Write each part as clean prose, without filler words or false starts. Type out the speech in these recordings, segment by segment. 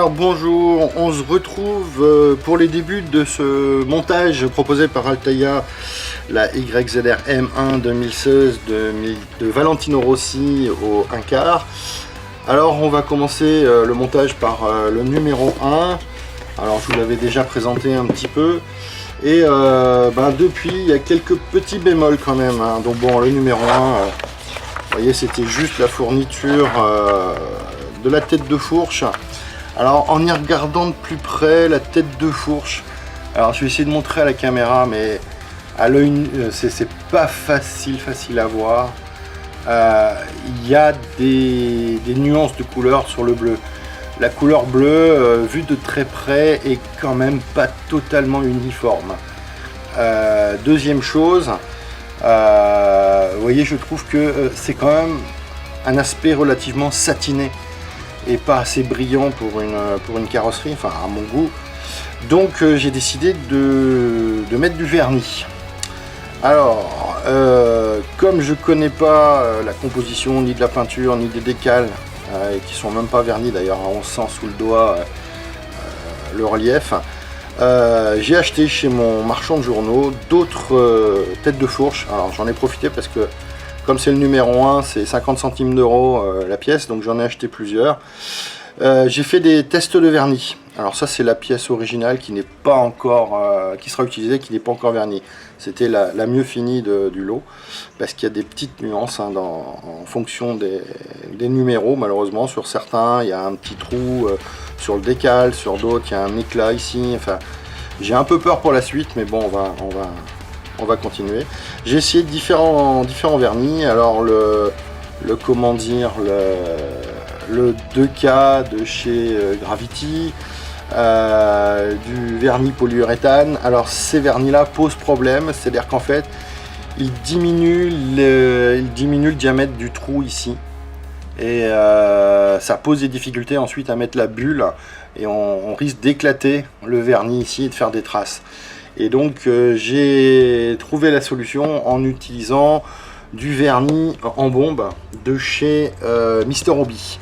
Alors bonjour, on se retrouve pour les débuts de ce montage proposé par Altaïa, la YZR M1 2016 de Valentino Rossi au 1 quart. Alors on va commencer le montage par le numéro 1. Alors je vous l'avais déjà présenté un petit peu. Et depuis il y a quelques petits bémols quand même, hein. Donc bon, le numéro 1, vous voyez, c'était juste la fourniture de la tête de fourche. Alors en y regardant de plus près, la tête de fourche, alors je vais essayer de montrer à la caméra, mais à l'œil c'est pas facile à voir. Il y a des nuances de couleur sur le bleu. La couleur bleue, vue de très près, est quand même pas totalement uniforme. Deuxième chose, vous voyez, je trouve que c'est quand même un aspect relativement satiné et pas assez brillant pour une carrosserie, enfin à mon goût. Donc j'ai décidé de mettre du vernis. Alors, comme je connais pas la composition ni de la peinture ni des décals, et qui sont même pas vernis d'ailleurs, on sent sous le doigt le relief, j'ai acheté chez mon marchand de journaux d'autres têtes de fourche. Alors j'en ai profité parce que comme c'est le numéro 1, c'est 50 centimes d'euros la pièce, donc j'en ai acheté plusieurs. J'ai fait des tests de vernis. Alors ça, c'est la pièce originale qui n'est pas encore, qui sera utilisée, qui n'est pas encore vernie. C'était la mieux finie du lot, parce qu'il y a des petites nuances hein, en fonction des numéros. Malheureusement, sur certains, il y a un petit trou sur le décal, sur d'autres, il y a un éclat ici. Enfin, j'ai un peu peur pour la suite, mais bon, on va continuer. J'ai essayé différents vernis. Alors le comment dire, le 2K de chez Gravity, du vernis polyuréthane. Alors ces vernis là posent problème, c'est-à-dire qu'en fait ils diminuent le diamètre du trou ici, et ça pose des difficultés ensuite à mettre la bulle, et on risque d'éclater le vernis ici et de faire des traces. Et donc j'ai trouvé la solution en utilisant du vernis en bombe de chez Mister Hobby.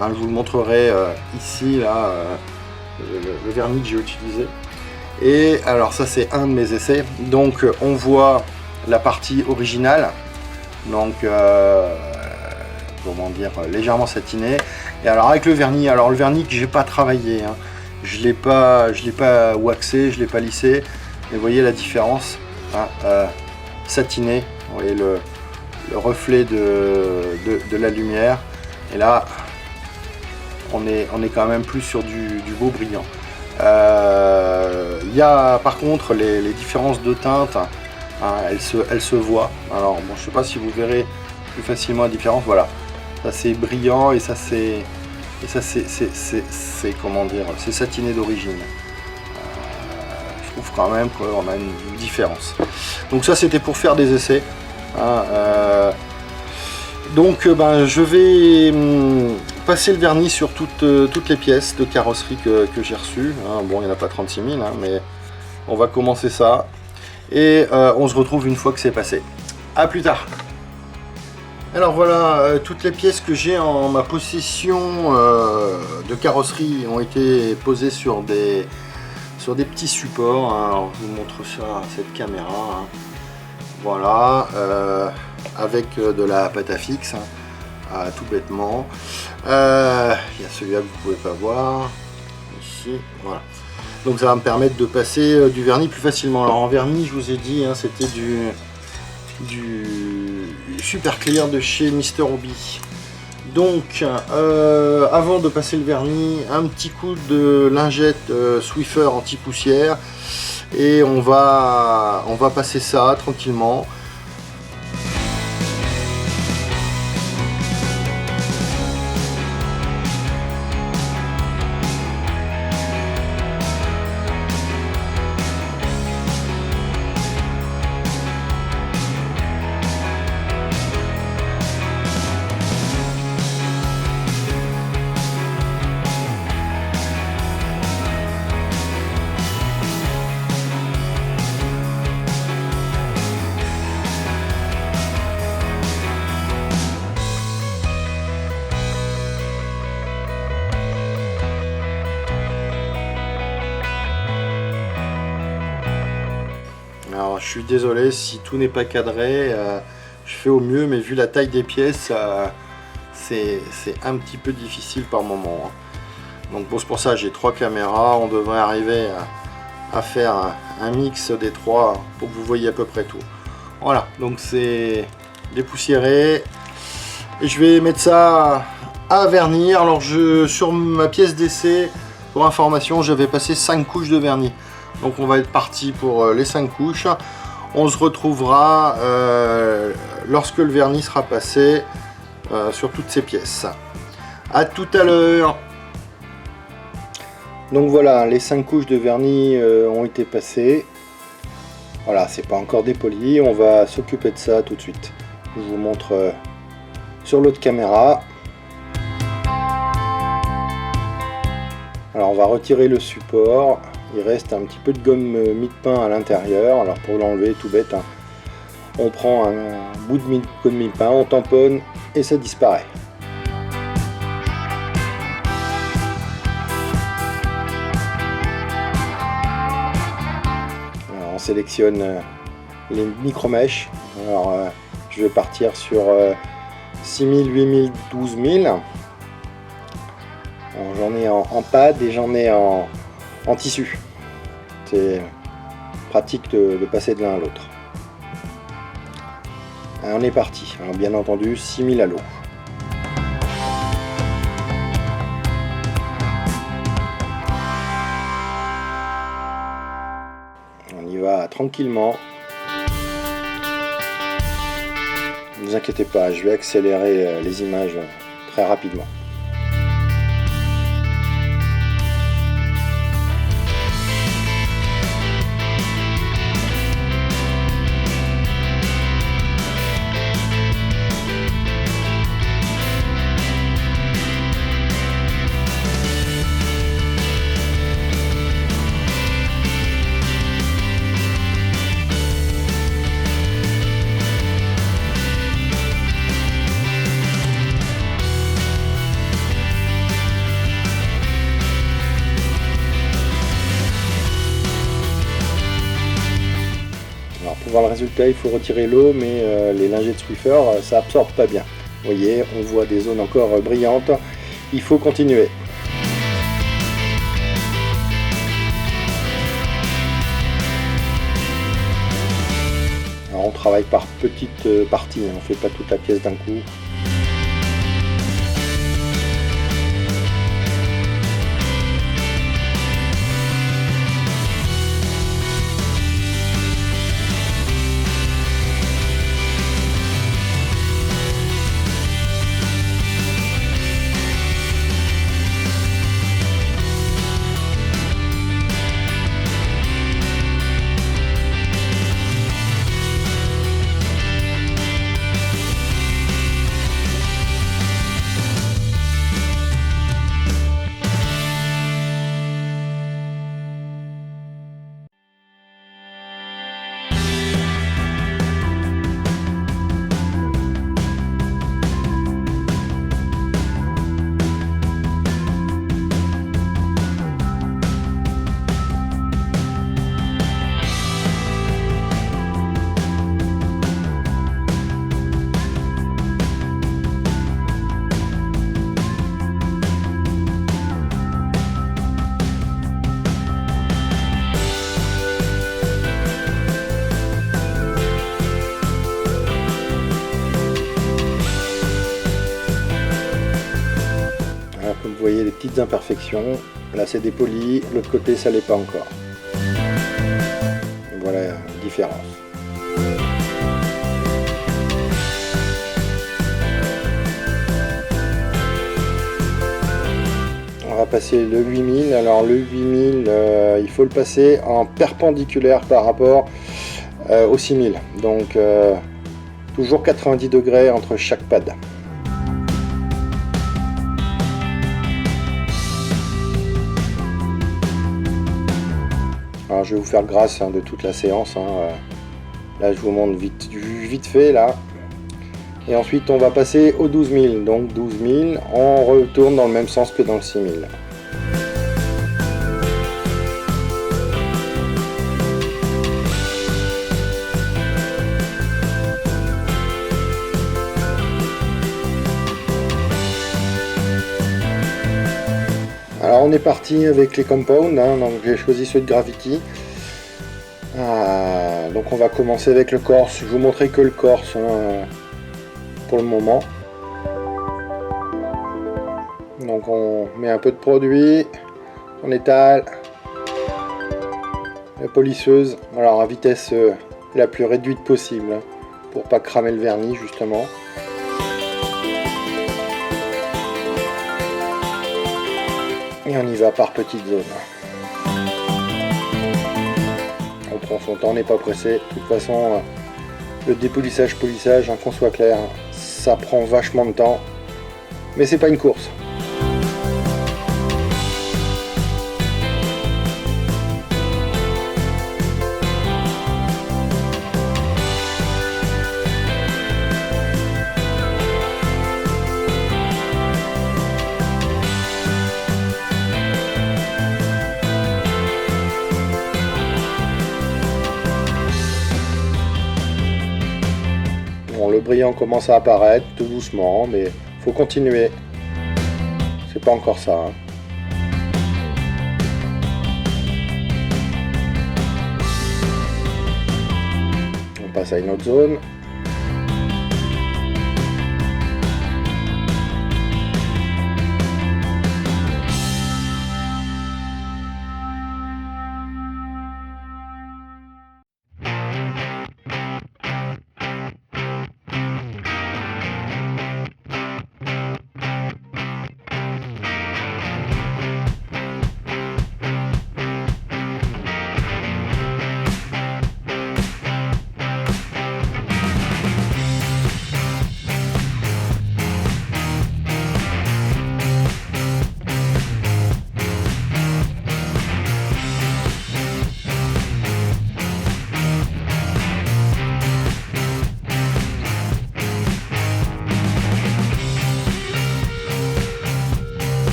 Hein, je vous le montrerai ici, là, le vernis que j'ai utilisé. Et alors ça, c'est un de mes essais. Donc on voit la partie originale, donc comment dire, légèrement satinée. Et alors avec le vernis, le vernis que j'ai pas travaillé, hein, je l'ai pas waxé, je l'ai pas lissé. Et vous voyez la différence, hein, satiné, vous voyez le reflet de la lumière, et là on est quand même plus sur du beau brillant. Il y a par contre les différences de teinte, hein, elles se voient. Alors bon, je sais pas si vous verrez plus facilement la différence. Voilà, ça c'est brillant et ça c'est comment dire, c'est satiné d'origine. Je trouve quand même qu'on a une différence. Donc ça, c'était pour faire des essais. Hein, donc je vais passer le vernis sur toutes les pièces de carrosserie que j'ai reçues. Hein. Bon, il n'y en a pas 36 000, hein, mais on va commencer ça. Et on se retrouve une fois que c'est passé. A plus tard. Alors voilà, toutes les pièces que j'ai en ma possession de carrosserie ont été posées sur des petits supports, hein. Alors, je vous montre ça à cette caméra, hein. Voilà, avec de la pâte à fixe, hein, tout bêtement. Il y a celui-là que vous pouvez pas voir ici, voilà. Donc ça va me permettre de passer du vernis plus facilement. Alors en vernis, je vous ai dit, hein, c'était du Super Clear de chez Mister Hobby. Donc avant de passer le vernis, un petit coup de lingette Swiffer anti-poussière, et on va passer ça tranquillement. Je suis désolé si tout n'est pas cadré, je fais au mieux, mais vu la taille des pièces, c'est un petit peu difficile par moment, hein. Donc bon, c'est pour ça que j'ai 3 caméras, on devrait arriver à faire un mix des 3 pour que vous voyez à peu près tout. Voilà, donc c'est dépoussiéré et je vais mettre ça à vernir. Alors sur ma pièce d'essai, pour information, j'avais passé 5 couches de vernis. Donc on va être parti pour les 5 couches. On se retrouvera lorsque le vernis sera passé sur toutes ces pièces. À tout à l'heure. Donc voilà, les 5 couches de vernis ont été passées. Voilà, c'est pas encore dépoli, on va s'occuper de ça tout de suite. Je vous montre sur l'autre caméra. Alors on va retirer le support, il reste un petit peu de gomme mie-de-pain à l'intérieur. Alors pour l'enlever, tout bête, hein, on prend un bout de gomme mie-de-pain, on tamponne et ça disparaît. Alors on sélectionne les micro-mèches. Alors je vais partir sur 6000, 8000, 12000. J'en ai en pad et j'en ai en tissu. C'est pratique de passer de l'un à l'autre. On est parti. Alors bien entendu 6000 à l'eau. On y va tranquillement. Ne vous inquiétez pas, je vais accélérer les images très rapidement. Pour voir le résultat, il faut retirer l'eau, mais les lingettes Swiffer, ça absorbe pas bien. Vous voyez, on voit des zones encore brillantes. Il faut continuer. Alors, on travaille par petites parties, on ne fait pas toute la pièce d'un coup. Comme vous voyez, des petites imperfections. Là c'est dépoli, l'autre côté ça l'est pas encore. Voilà la différence. On va passer le 8000. Alors le 8000, il faut le passer en perpendiculaire par rapport au 6000. Donc toujours 90 degrés entre chaque pad. Alors je vais vous faire grâce de toute la séance. Là je vous montre vite fait là. Et ensuite on va passer au 12000. Donc 12000, on retourne dans le même sens que dans le 6000. on est parti avec les compounds, hein, donc j'ai choisi ceux de Gravity. Donc on va commencer avec le Corse. Je vous montrerai que le Corse pour le moment. Donc on met un peu de produit, on étale la polisseuse, alors à vitesse la plus réduite possible, hein, pour pas cramer le vernis justement. Et on y va par petites zones. On prend son temps, on n'est pas pressé. De toute façon, le dépolissage-polissage, hein, qu'on soit clair, ça prend vachement de temps. Mais c'est pas une course. Bon, le brillant commence à apparaître tout doucement, mais faut continuer. C'est pas encore ça, hein. On passe à une autre zone.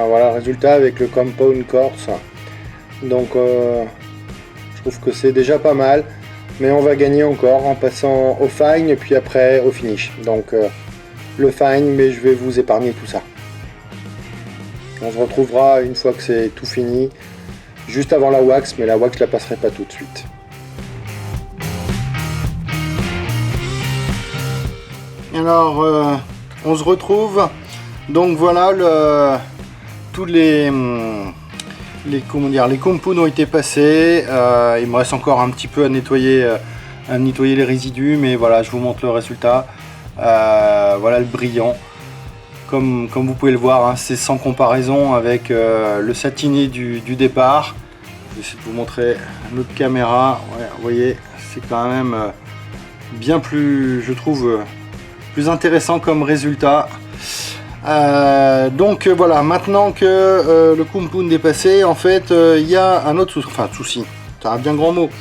Voilà le résultat avec le Compound Corse. Donc je trouve que c'est déjà pas mal, mais on va gagner encore en passant au fine et puis après au finish. Donc le fine, mais je vais vous épargner tout ça. On se retrouvera une fois que c'est tout fini, juste avant la wax, mais la wax je la passerai pas tout de suite. Alors on se retrouve, donc voilà, tous les compounds ont été passés. Il me reste encore un petit peu à nettoyer les résidus, mais voilà, je vous montre le résultat. Voilà le brillant, comme vous pouvez le voir, hein, c'est sans comparaison avec le satiné du départ. Je vais essayer de vous montrer notre caméra. Ouais, vous voyez, c'est quand même bien plus, je trouve, plus intéressant comme résultat. Donc voilà, maintenant que le compound est passé, en fait il y a un autre souci, c'est un bien grand mot,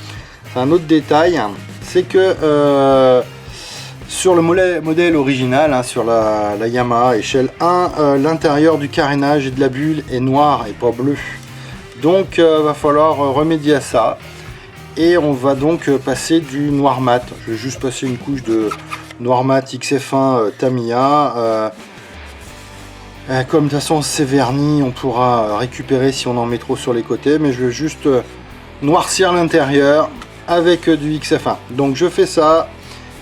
c'est un autre détail, c'est que sur le modèle original, hein, sur la Yamaha échelle 1, l'intérieur du carénage et de la bulle est noir et pas bleu, donc va falloir remédier à ça, et on va donc passer du noir mat. Je vais juste passer une couche de noir mat XF1 Tamiya. Comme de toute façon c'est verni, on pourra récupérer si on en met trop sur les côtés, mais je veux juste noircir l'intérieur avec du XF1. Donc je fais ça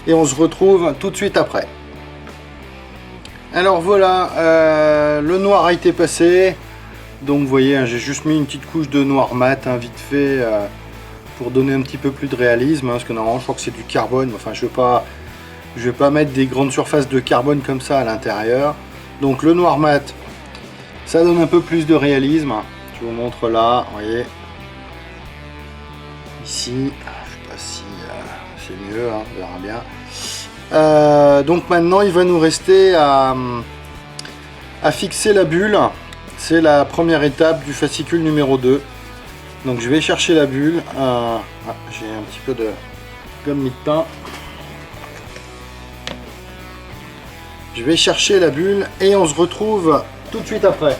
et on se retrouve tout de suite après. Alors voilà, le noir a été passé, donc vous voyez, hein, j'ai juste mis une petite couche de noir mat, hein, vite fait, pour donner un petit peu plus de réalisme, hein, parce que normalement je crois que c'est du carbone, enfin je vais pas mettre des grandes surfaces de carbone comme ça à l'intérieur. Donc le noir mat, ça donne un peu plus de réalisme. Je vous montre là, vous voyez. Ici, je sais pas si c'est mieux, hein, on verra bien. Donc maintenant il va nous rester à fixer la bulle. C'est la première étape du fascicule numéro 2. Donc je vais chercher la bulle. J'ai un petit peu de gomme mi-teint. Je vais chercher la bulle et on se retrouve tout de suite après.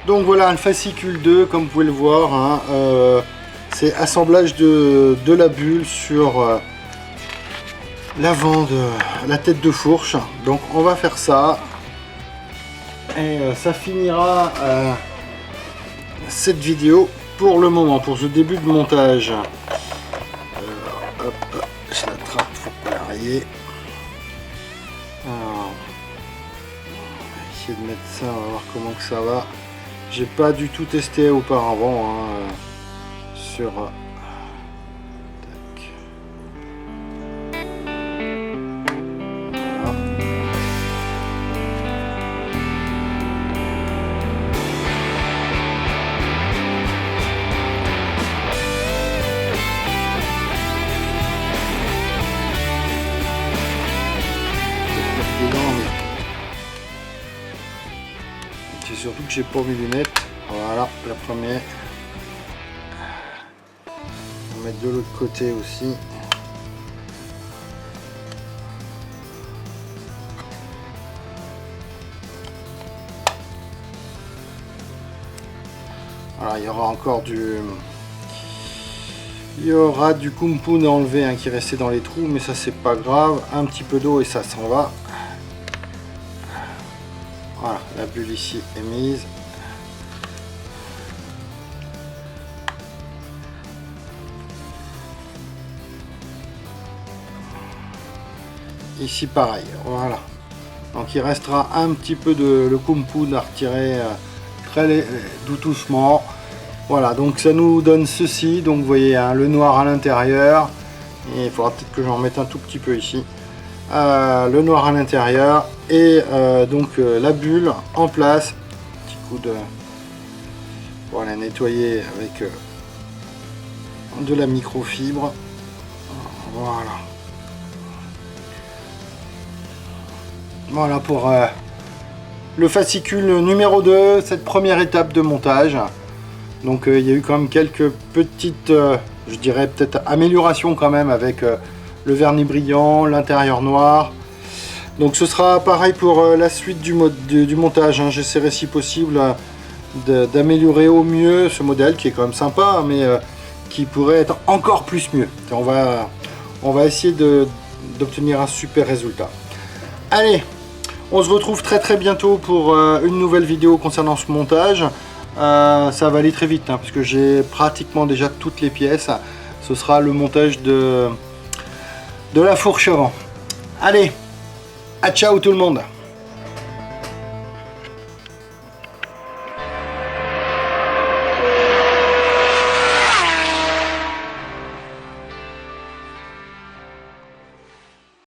Donc voilà le fascicule 2, comme vous pouvez le voir, hein, c'est assemblage de la bulle sur l'avant de la tête de fourche. Donc on va faire ça et ça finira cette vidéo pour le moment, pour ce début de montage. Hop, je l'attrape, faut pas la rayer. Alors, on va essayer de mettre ça, on va voir comment que ça va. J'ai pas du tout testé auparavant hein, sur tac. Voilà. C'est surtout que j'ai pas mes lunettes. Voilà la première. On va mettre de l'autre côté aussi. Voilà, il y aura encore du compound à enlever hein, qui restait dans les trous, mais ça c'est pas grave. Un petit peu d'eau et ça s'en va. Voilà, la bulle ici est mise. Ici pareil, voilà. Donc il restera un petit peu de le compound à retirer très doucement. Voilà, donc ça nous donne ceci. Donc vous voyez hein, le noir à l'intérieur. Et il faudra peut-être que j'en mette un tout petit peu ici. Le noir à l'intérieur et donc la bulle en place. Petit coup de pour la nettoyer avec de la microfibre. Voilà. Voilà pour le fascicule numéro 2, cette première étape de montage. Donc il y a eu quand même quelques petites, je dirais peut-être améliorations quand même avec le vernis brillant, l'intérieur noir. Donc ce sera pareil pour la suite du montage. Hein. J'essaierai si possible d'améliorer au mieux ce modèle qui est quand même sympa, mais qui pourrait être encore plus mieux. On va essayer d'obtenir un super résultat. Allez, on se retrouve très bientôt pour une nouvelle vidéo concernant ce montage. Ça va aller très vite hein, parce que j'ai pratiquement déjà toutes les pièces. Ce sera le montage de la fourche avant. Allez, à ciao tout le monde.